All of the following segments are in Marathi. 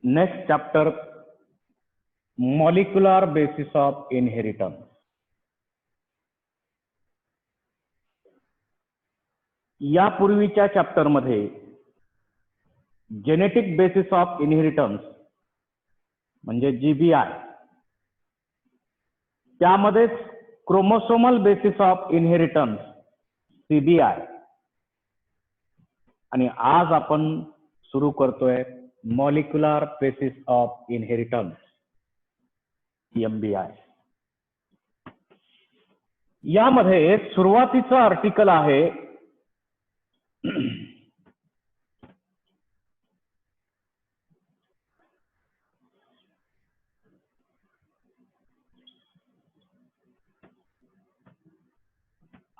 Next chapter, molecular basis of inheritance. यापूर्वीच्या चॅप्टर मध्ये जेनेटिक बेसिस ऑफ इनहेरिटन्स म्हणजे जीबीआय, त्यामध्येच chromosomal basis of inheritance CBI, आणि आज आपण सुरू करतोय मॉलिक्युलर बेसिस ऑफ इनहेरिटन्स एमबीआय. यामध्ये सुरुवातीचं आर्टिकल आहे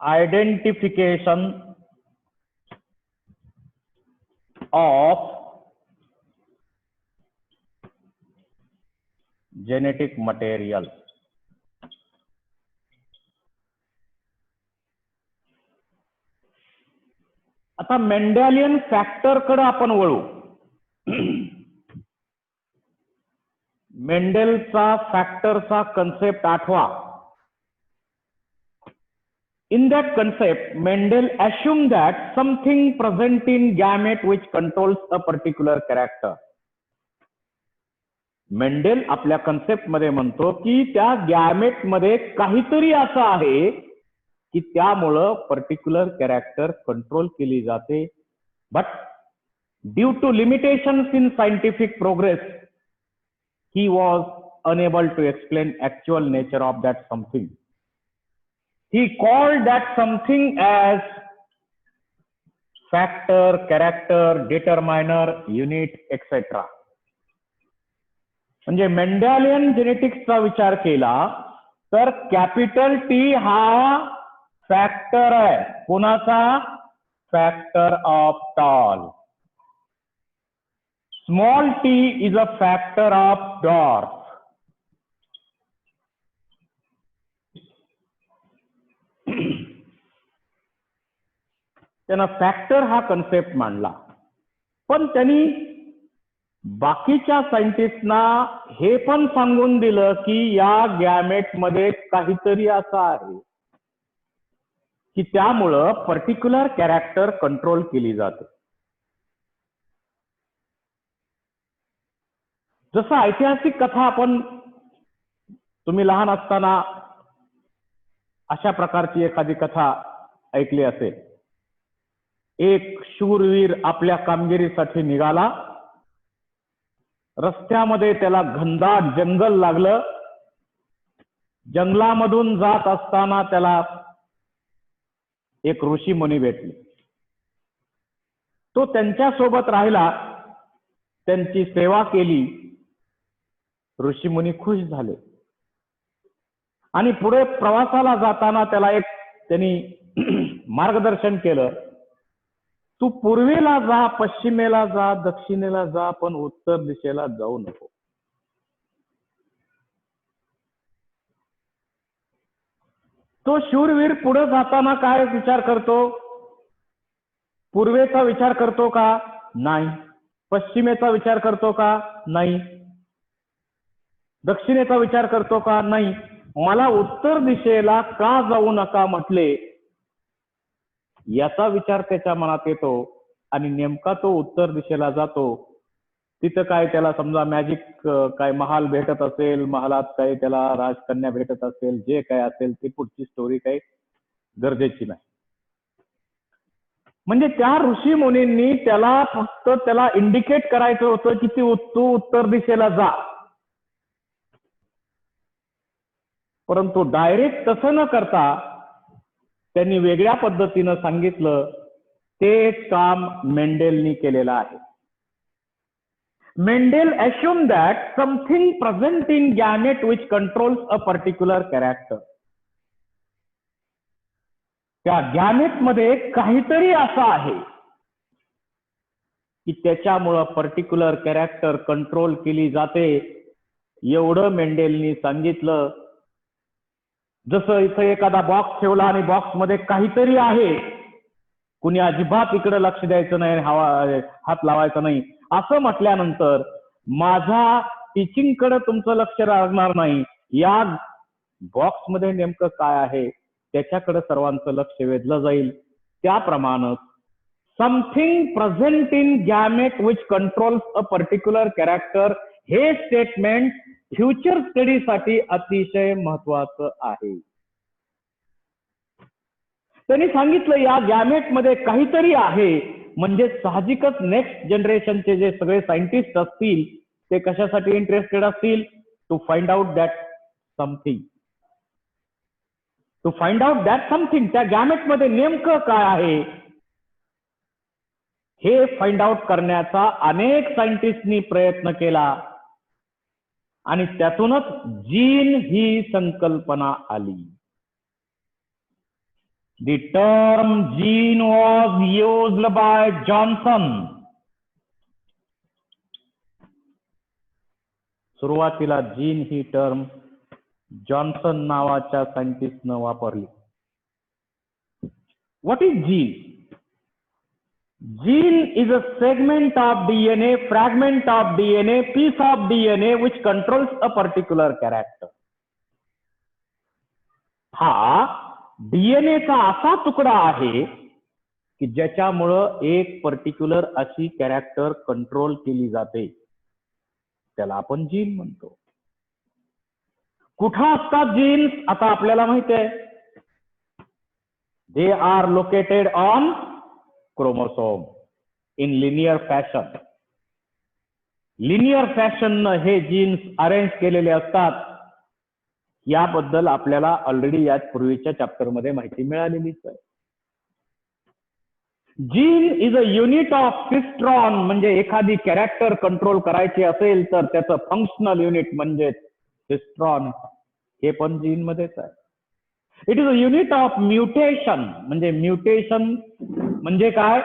आयडेंटिफिकेशन ऑफ जेनेटिक मटेरियल. आता मेंडेलियन फॅक्टर कडे आपण वळू. मेंडेलचा फॅक्टरचा कन्सेप्ट आठवा. In that concept, Mendel assumed that something present in gamete which controls a particular character. Mendel आपल्या कन्सेप्ट मध्ये म्हणतो की त्या गॅमेट मध्ये काहीतरी असं आहे की त्यामुळं पर्टिक्युलर कॅरेक्टर कंट्रोल केली जाते. But due to limitations in scientific progress he was unable to explain actual nature of that something. He called that something as factor, character, determiner, unit, etc. म्हणजे मेंडेलियन जेनेटिक्सचा विचार केला तर कॅपिटल टी हा फॅक्टर आहे. कोणाचा? Factor of tall. Small T is a factor of dwarf. त्यानं फॅक्टर हा कन्सेप्ट मांडला. पण त्यांनी बाकीच्या सायंटिस्टना हे पण सांगून दिलं की या गॅमेट मध्ये काहीतरी असं आहे की त्यामुळं पर्टिक्युलर कॅरेक्टर कंट्रोल केली जाते. जसं ऐतिहासिक कथा आपण, तुम्ही लहान असताना अशा प्रकारची एखादी कथा ऐकली असेल. एक शूरवीर आपल्या कामगिरीसाठी निघाला. रस्त्यामध्ये त्याला घनदाट जंगल लागलं. जंगलामधून जात असताना त्याला एक ऋषी मुनी भेटले. तो त्यांच्या सोबत राहिला, त्यांची सेवा केली. ऋषी मुनी खुश झाले आणि पुढे प्रवासाला जाताना त्याला एक त्यांनी मार्गदर्शन केलं. तू पूर्वेला जा, पश्चिमेला जा, दक्षिणेला जा, पण उत्तर दिशेला जाऊ नको. तो शूरवीर पुढे जाताना काय विचार करतो? पूर्वेचा विचार करतो का? नाही. पश्चिमेचा विचार करतो का? नाही. दक्षिणेचा विचार करतो का? नाही. मला उत्तर दिशेला का जाऊ नका म्हटले, याचा विचार त्याच्या मनात येतो आणि नेमका तो उत्तर दिशेला जातो. तिथं काय त्याला समजा मॅजिक काय महाल भेटत असेल, महालात काही त्याला राजकन्या भेटत असेल, जे काय असेल ती पुढची स्टोरी काही गरजेची नाही. म्हणजे त्या ऋषी मुनींनी त्याला फक्त त्याला इंडिकेट करायचं होतं की तू उत्तर दिशेला जा. परंतु डायरेक्ट तसं न करता त्यांनी वेगळ्या पद्धतीनं सांगितलं. तेच काम मेंडेलनी केलेलं आहे. Mendel assumed that something present in gamete which controls a particular character. त्या गॅमेट मध्ये काहीतरी असं आहे की त्याच्यामुळं पर्टिक्युलर कॅरेक्टर कंट्रोल केली जाते. एवढं मेंडेलनी सांगितलं. जसं इथं एखादा बॉक्स ठेवला आणि बॉक्स मध्ये काहीतरी आहे, कुणी अजिबात इकडे लक्ष द्यायचं नाही, हात लावायचा नाही असं म्हटल्यानंतर माझ्या टीचिंग कडे तुमचं लक्ष लागणार नाही. या बॉक्स मध्ये नेमकं काय आहे त्याच्याकडे सर्वांचं लक्ष वेधलं जाईल. त्याप्रमाणे something present in gamete which controls a particular character हे स्टेटमेंट फ्युचर स्टडीसाठी अतिशय महत्वाचं आहे. त्यांनी सांगितलं या गॅमेट मध्ये काहीतरी आहे, म्हणजे साहजिकच नेक्स्ट जनरेशनचे जे सगळे सायंटिस्ट असतील ते कशासाठी इंटरेस्टेड असतील? To find out that something. To find out that something. त्या गॅमेट मध्ये नेमकं काय आहे हे फाइंड आउट करण्याचा अनेक सायंटिस्टनी प्रयत्न केला आणि त्यातूनच जीन ही संकल्पना आली. The term gene was used by Johnson. सुरुवातीला जीन ही टर्म जॉन्सन नावाच्या सायंटिस्टनं वापरली. What is gene? Gene is a segment of DNA, fragment of DNA, piece of DNA which controls a particular character. हा डीएनएचा असा तुकडा आहे की ज्याच्यामुळं एक पर्टिक्युलर अशी कॅरेक्टर कंट्रोल केली जाते. त्याला आपण जीन म्हणतो. कुठं असतात जीन्स? आता आपल्याला माहिती आहे. They are located on chromosome in linear fashion. Linear fashion हे जीन्स अरेंज केलेले असतात. याबद्दल आपल्याला ऑलरेडी या पूर्वीच्या चॅप्टर मध्ये माहिती मिळालेलीच आहे. Gene is a unit of cistron. म्हणजे एखादी कॅरेक्टर कंट्रोल करायची असेल तर त्याचं फंक्शनल युनिट म्हणजे सिस्ट्रॉन हे पण जीन मध्येच आहे. It is a unit of mutation. म्हणजे म्युटेशन म्हणजे काय?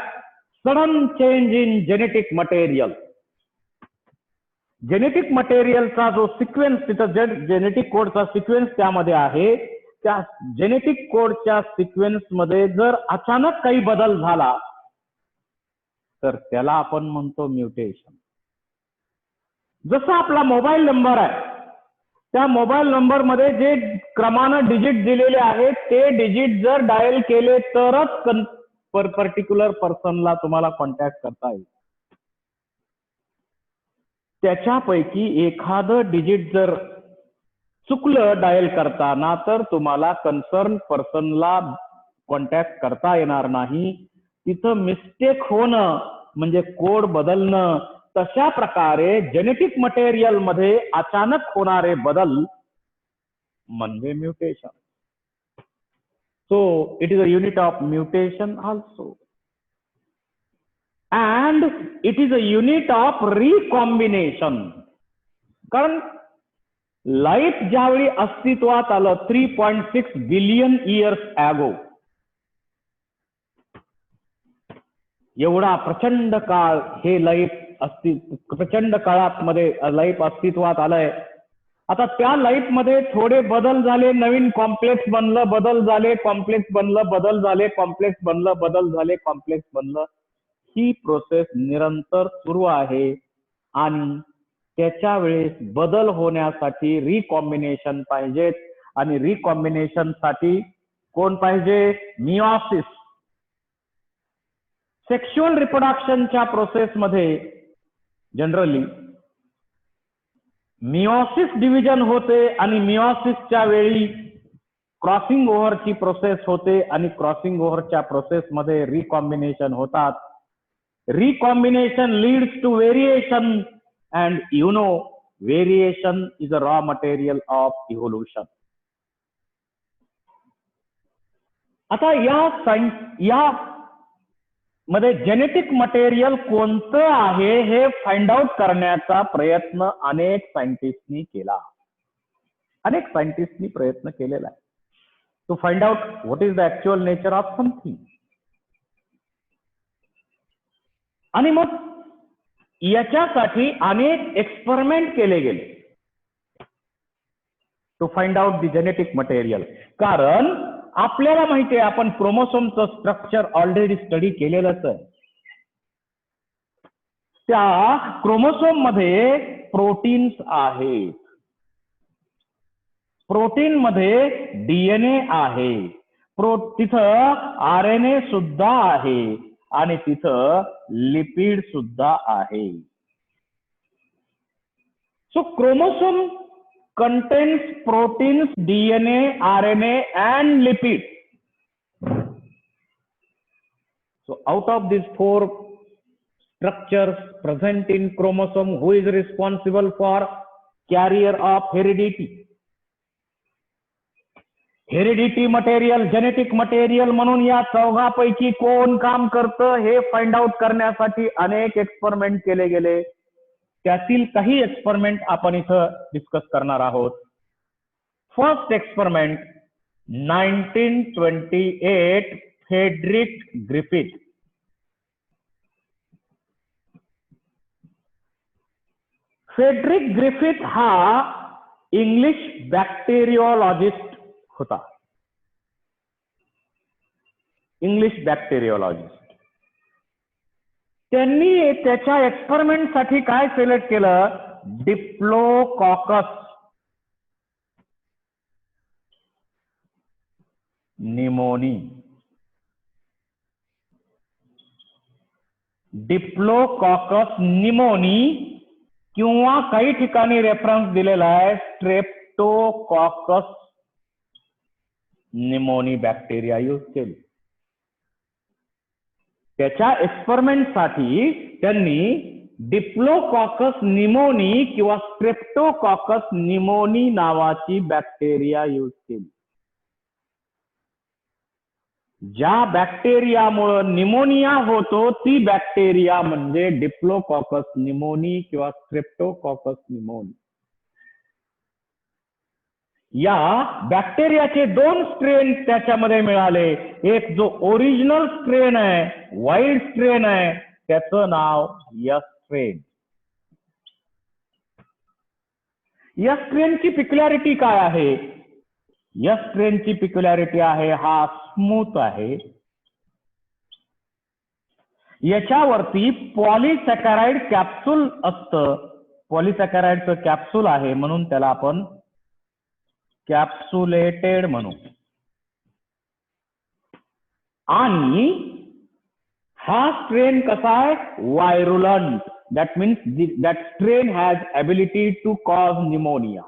Sudden change in genetic material. Genetic मटेरियलचा जो सिक्वेन्स तिथं जेनेटिक कोडचा सिक्वेन्स त्यामध्ये आहे, त्या जेनेटिक कोडच्या सिक्वेन्स मध्ये जर अचानक काही बदल झाला तर त्याला आपण म्हणतो म्युटेशन. जसं आपला मोबाईल नंबर आहे, त्या मोबाईल नंबर मध्ये जे क्रमानं डिजिट दिलेले आहेत ते डिजिट जर डायल केले तरच पर्टिक्युलर पर्सनला तुम्हाला कॉन्टॅक्ट करता येईल. त्याच्यापैकी एखादं डिजिट जर चुकलं डायल करताना तर तुम्हाला कन्सर्न पर्सनला कॉन्टॅक्ट करता येणार नाही. तिथं मिस्टेक होणं म्हणजे कोड बदलणं. तशा प्रकारे जेनेटिक मटेरियल मध्ये अचानक होणारे बदल म्हणजे mutation. So it is a unit of mutation also. and it is a unit of recombination. कारण लाईफ ज्यावेळी अस्तित्वात आलं 3.6 बिलियन इयर्स ॲगो, एवढा प्रचंड काळ हे लाईफ प्रचंड काळात मध्ये लाईफ अस्तित्वात आलंय. आता त्या लाईफ मध्ये थोडे बदल झाले, नवीन कॉम्प्लेक्स बनलं, बदल झाले, कॉम्प्लेक्स बनलं, बदल झाले, कॉम्प्लेक्स बनलं, बदल झाले, कॉम्प्लेक्स बनलं. ही प्रोसेस निरंतर सुरू आहे आणि त्याच्या वेळेस बदल होण्यासाठी रिकॉम्बिनेशन पाहिजेत. आणि रिकॉम्बिनेशन साठी कोण पाहिजे? मिओसिस. सेक्शुअल रिप्रोडक्शनच्या प्रोसेस मध्ये जनरली मिओसिस डिव्हिजन होते आणि मिओसिसच्या वेळी क्रॉसिंग ओव्हरची प्रोसेस होते आणि क्रॉसिंग ओव्हरच्या प्रोसेस मध्ये रिकॉम्बिनेशन होतात. Recombination leads to variation, and you know variation is a raw material of evolution. आता या मध्ये जेनेटिक मटेरियल कोणतं आहे हे फाइंड आउट करण्याचा प्रयत्न अनेक सायंटिस्टनी केला. अनेक सायंटिस्टनी प्रयत्न केलेला आहे to find out what is the actual nature of something. आणि मग याच्यासाठी अनेक एक्सपेरिमेंट केले गेले to find out the genetic material. कारण आपल्याला माहिती आहे आपण क्रोमोसोमचं स्ट्रक्चर ऑलरेडी स्टडी केलेलंच आहे. त्या क्रोमोसोम मध्ये प्रोटीन्स आहेत, प्रोटीन मध्ये डीएनए आहे, तिथं आरएनए सुद्धा आहे आणि तिथं लिपिड सुद्धा आहे. So chromosome contains proteins, DNA, RNA and lipid. So out of these four structures present in chromosome, who is responsible for carrier of heredity? Heredity material, genetic material म्हणून या चौघापैकी कोण काम करतं हे फाइंड आउट करण्यासाठी अनेक एक्सपेरिमेंट केले गेले. त्यातील काही एक्सपेरिमेंट आपण इथं डिस्कस करणार आहोत. First experiment 1928 Frederick Griffith. Frederick Griffith हा इंग्लिश बॅक्टेरियोलॉजिस्ट होता. English bacteriologist. त्यांनी त्याच्या एक्सपेरिमेंट साठी काय सिलेक्ट केलं? डिप्लोकॉकस निमोनी. डिप्लोकॉकस निमोनी किंवा काही ठिकाणी रेफरन्स दिलेला आहे स्ट्रेप्टोकॉकस निमोनी बॅक्टेरिया यूज केली. त्याच्या एक्सपेरिमेंट साठी त्यांनी डिप्लोकॉकस निमोनी किंवा स्ट्रेप्टोकॉकस निमोनी नावाची बॅक्टेरिया यूज केली. ज्या बॅक्टेरियामुळे निमोनिया होतो ती बॅक्टेरिया म्हणजे डिप्लोकॉकस निमोनी किंवा स्ट्रेप्टोकॉकस निमोनी. या बॅक्टेरियाचे दोन स्ट्रेन त्याच्यामध्ये मिळाले. एक जो ओरिजिनल स्ट्रेन आहे, वाईल्ड स्ट्रेन आहे, त्याचं नाव एस स्ट्रेन. एस स्ट्रेनची पिक्युलॅरिटी काय आहे? एस स्ट्रेनची पिक्युलॅरिटी आहे हा स्मूथ आहे. याच्यावरती पॉलिसॅकॅराइड कॅप्सूल असतं. पॉलिसॅकॅराइडचं कॅप्सूल आहे म्हणून त्याला आपण कॅप्सुलेटेड म्हणू. आणि हा स्ट्रेन कसा आहे? Virulent. That means that strain has ability to cause pneumonia.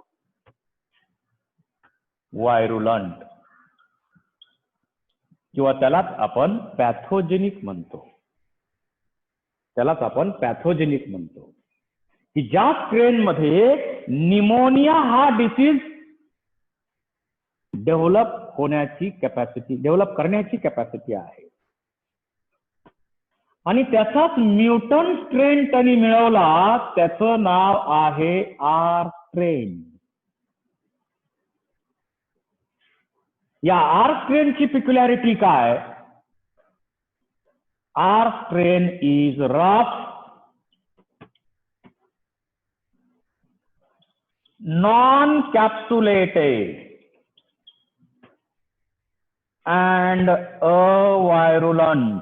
Virulent किंवा त्यालाच आपण पॅथोजेनिक म्हणतो. त्यालाच आपण पॅथोजेनिक म्हणतो की ज्या स्ट्रेन मध्ये निमोनिया हा डिसीज डेव्हलप करण्याची कॅपॅसिटी आहे. आणि त्याचाच म्युटंट स्ट्रेन त्यांनी मिळवला. त्याचं नाव आहे आर स्ट्रेन. या आर स्ट्रेनची पिक्युलॅरिटी काय? R strain is rough, non capsulated and virulent.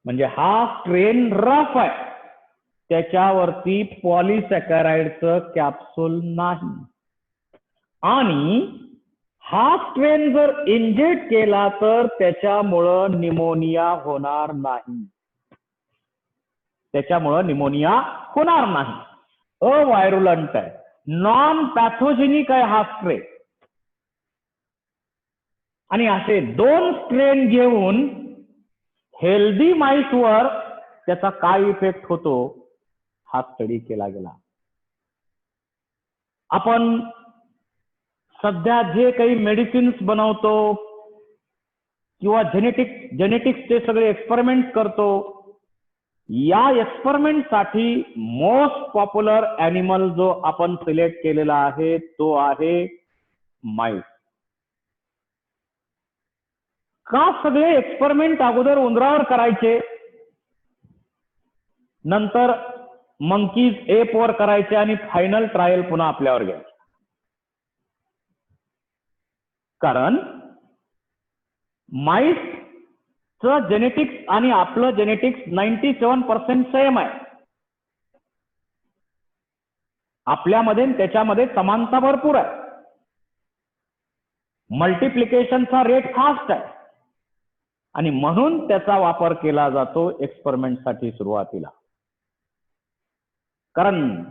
म्हणजे हा स्ट्रेन रफ आहे, त्याच्यावरती पॉलिसॅकॅराइडचं कॅप्सूल नाही. आणि हा स्ट्रेन जर इंजेक्ट केला तर त्याच्यामुळं निमोनिया होणार नाही. त्याच्यामुळं निमोनिया होणार नाही. अव्हायरुलंट आहे, नॉन पॅथोजेनिक आहे हा स्ट्रेन. आणि असे दोन स्ट्रेन घेऊन हेल्दी माईसवर त्याचा काय इफेक्ट होतो हा स्टडी केला गेला. आपण सध्या जे काही मेडिसिन्स बनवतो किंवा जेनेटिक्सचे सगळे एक्सपेरिमेंट करतो, या एक्सपेरिमेंटसाठी मोस्ट पॉप्युलर ॲनिमल जो आपण सिलेक्ट केलेला आहे तो आहे माईस. का सगळे एक्सपेरिमेंट अगोदर उंदरावर करायचे, नंतर मंकीज एपवर करायचे आणि फायनल ट्रायल पुन्हा आपल्यावर घ्यायचे? कारण माईसचं जेनेटिक्स आणि आपलं जेनेटिक्स 97% सेम आहे. आपल्यामध्ये त्याच्यामध्ये समानता भरपूर आहे. मल्टिप्लिकेशनचा रेट फास्ट आहे आणि म्हणून त्याचा वापर केला जातो एक्सपेरिमेंटसाठी सुरुवातीला. कारण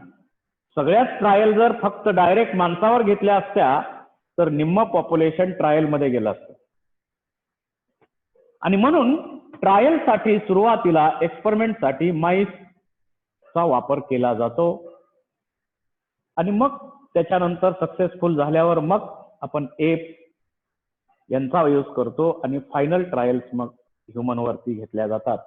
सगळ्याच ट्रायल जर फक्त डायरेक्ट माणसावर घेतल्या असत्या तर निम्म पॉप्युलेशन ट्रायल मध्ये गेलं असतं. आणि म्हणून ट्रायलसाठी सुरुवातीला एक्सपेरिमेंटसाठी माईसचा वापर केला जातो आणि मग त्याच्यानंतर सक्सेसफुल झाल्यावर मग आपण एप यांचा यूज करतो आणि फायनल ट्रायल्स मग ह्युमन वरती घेतल्या जातात.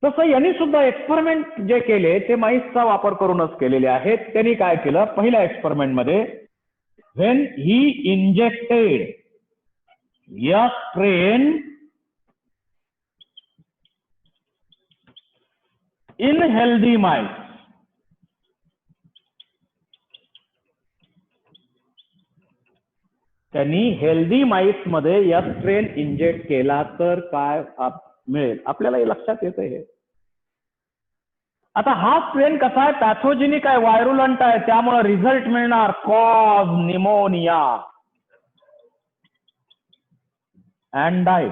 तसं यांनी सुद्धा एक्सपेरिमेंट जे केले ते माईसचा वापर करूनच केलेले आहेत. त्यांनी काय केलं, पहिल्या एक्सपेरिमेंट मध्ये when he injected a strain in healthy mice, त्यांनी हेल्दी माईस मध्ये या स्ट्रेन इंजेक्ट केला तर काय मिळेल आपल्याला हे लक्षात येतं. हे आता हा स्ट्रेन कसा आहे, पॅथोजेनिक आहे, व्हायरुलंट आहे, त्यामुळे रिझल्ट मिळणार cause pneumonia and died.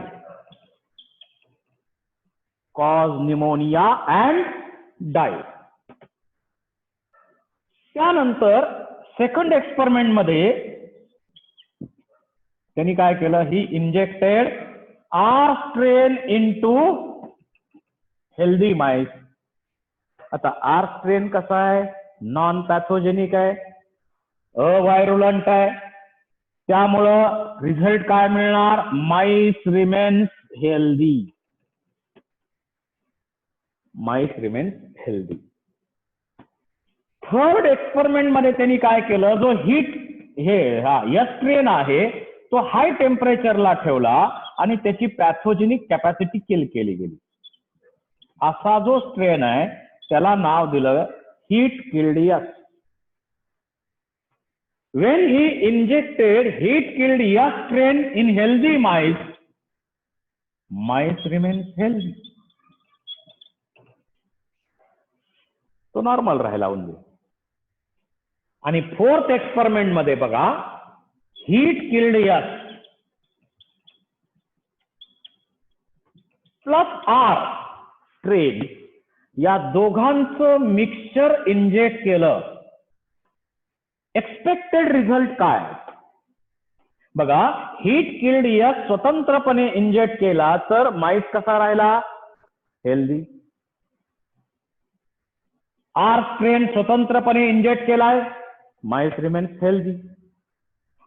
Cause pneumonia and died. त्यानंतर सेकंड एक्सपेरिमेंट मध्ये त्यांनी काय केलं, he injected R strain into healthy mice. आता आर स्ट्रेन कसा आहे, नॉन पॅथोजेनिक आहे, अव्हायरुलंट आहे, त्यामुळं रिझल्ट काय मिळणार, MICE remains healthy. MICE remains healthy. Third experiment मध्ये त्यांनी काय केलं, जो हीट या स्ट्रेन आहे तो हाय टेम्परेचरला ठेवला आणि त्याची पॅथोजेनिक कॅपॅसिटी किल केली गेली. असा जो स्ट्रेन आहे त्याला नाव दिलं heat killed. When he injected heat killed a strain in healthy mice, mice remains healthy. तो नॉर्मल राहिला उंदीर. आणि फोर्थ एक्सपेरिमेंट मध्ये बघा, heat killed S plus R strain या दोघांचं मिक्सचर इंजेक्ट केलं. एक्सपेक्टेड रिझल्ट काय बघा, हीट किल्ड यस स्वतंत्रपणे इंजेक्ट केला तर माईस कसा राहिला, हेल्दी. आर स्ट्रेन स्वतंत्रपणे इंजेक्ट केलाय, माईस रिमेन्स हेल्दी.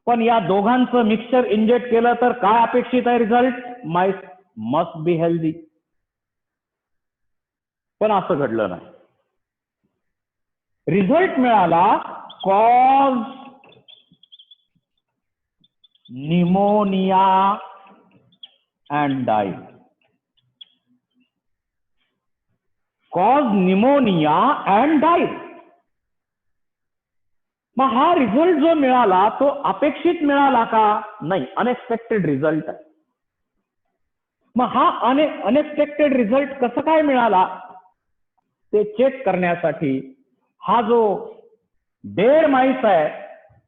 पण या दोघांचं मिक्सचर इंजेक्ट केलं तर काय अपेक्षित आहे result, mice must be healthy. पण असं घडलं नाही. रिझल्ट मिळाला cause pneumonia and die. Cause pneumonia and die. मग हा रिझल्ट जो मिळाला तो अपेक्षित मिळाला का, नाही, अनएक्सपेक्टेड रिझल्ट आहे. मग हा अनएक्सपेक्टेड रिझल्ट कसं काय मिळाला ते चेक करण्यासाठी हा जो डेड माईस आहे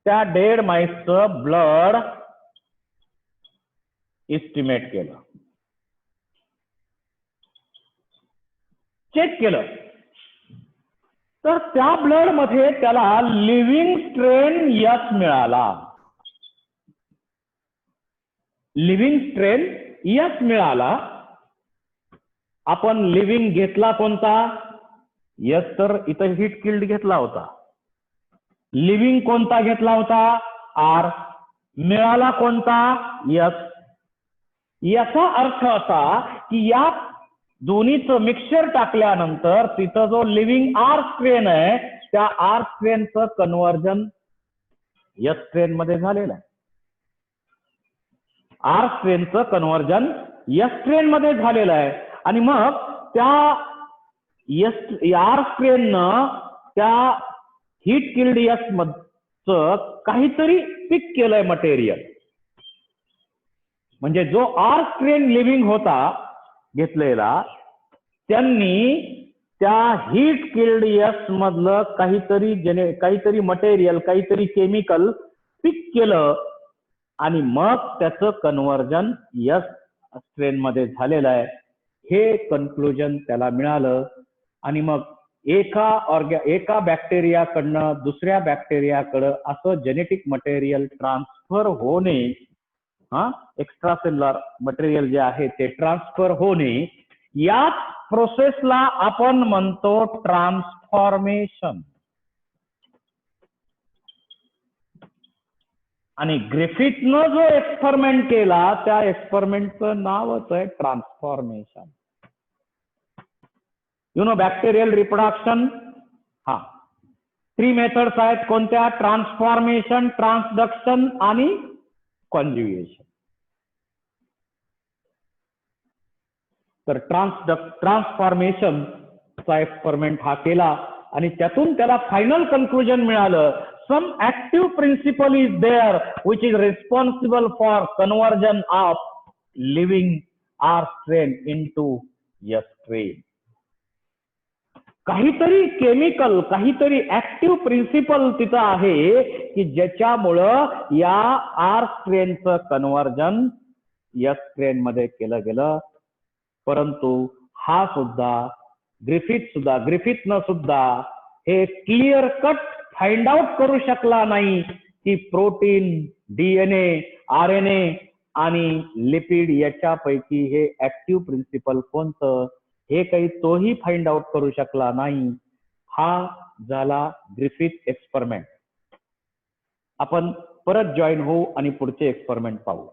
त्या डेड माईसचं ब्लड इस्टिमेट केलं, चेक केलं. तर त्या ब्लड मध्ये त्याला लिव्हिंग स्ट्रेन यस मिळाला. लिव्हिंग स्ट्रेन यस मिळाला. आपण लिव्हिंग घेतला कोणता, यस तर इथं हीट किल्ड घेतला होता. लिव्हिंग कोणता घेतला होता? आर. मिळाला कोणता? यस. याचा अर्थ असा की या दोन्हीचं मिक्सचर टाकल्यानंतर तिथं जो लिव्हिंग आर स्ट्रेन आहे त्या आर स्ट्रेनचं कन्व्हर्जन यस स्ट्रेन मध्ये झालेलं आहे. आर स्ट्रेनचं कन्व्हर्जन यस स्ट्रेन मध्ये झालेलं आहे आणि मग त्या आर स्ट्रेननं त्या हीट किल्ड यस मधचं काहीतरी पिक केलंय मटेरियल. म्हणजे जो आर स्ट्रेन लिव्हिंग होता घेतलेला त्यांनी त्या हीट किल्ड यस मधलं काहीतरी मटेरियल काहीतरी केमिकल पिक केलं आणि मग त्याचं कन्व्हर्जन यस स्ट्रेन मध्ये झालेलं आहे. हे कन्क्लुजन त्याला मिळालं आणि मग एका बॅक्टेरियाकडनं दुसऱ्या बॅक्टेरियाकडं असं जेनेटिक मटेरियल ट्रान्सफर होणे, एक्स्ट्रासेल्युलर मटेरियल जे आहे ते ट्रान्सफर होणे, याच प्रोसेसला आपण म्हणतो ट्रान्सफॉर्मेशन. आणि ग्रिफिथनं जो एक्सपेरिमेंट केला त्या एक्सपेरिमेंटचं नावच आहे ट्रान्सफॉर्मेशन. बॅक्टेरियल रिप्रोडक्शन 3 मेथड्स आहेत कोणत्या? ट्रान्सफॉर्मेशन, ट्रान्सडक्शन आणि कॉन्ज्युगेशन. तर ट्रान्सफॉर्मेशनचा एक्सपेरिमेंट हा केला आणि त्यातून त्याला फायनल कन्क्लुजन मिळालं. Some active principle is there which is responsible for conversion of living R strain into S strain. काहीतरी केमिकल, काहीतरी ऍक्टिव्ह प्रिन्सिपल तिथं आहे की ज्याच्यामुळं या आर स्ट्रेनचं कन्व्हर्जन एस स्ट्रेन मध्ये केलं गेलं. परंतु हा सुद्धा ग्रिफिथनं सुद्धा हे क्लिअर कट फाइंड आउट करू शकला नाही की प्रोटीन, डीएनए, आरएनए आणि लिपिड याच्यापैकी हे ऍक्टिव्ह प्रिन्सिपल कोणतं हे काही तोही फाइंड आउट करू शकला नाही. हा झाला ग्रिफिथ एक्सपेरिमेंट. आपण परत जॉईन होऊ आणि पुढचे एक्सपेरिमेंट पाहू.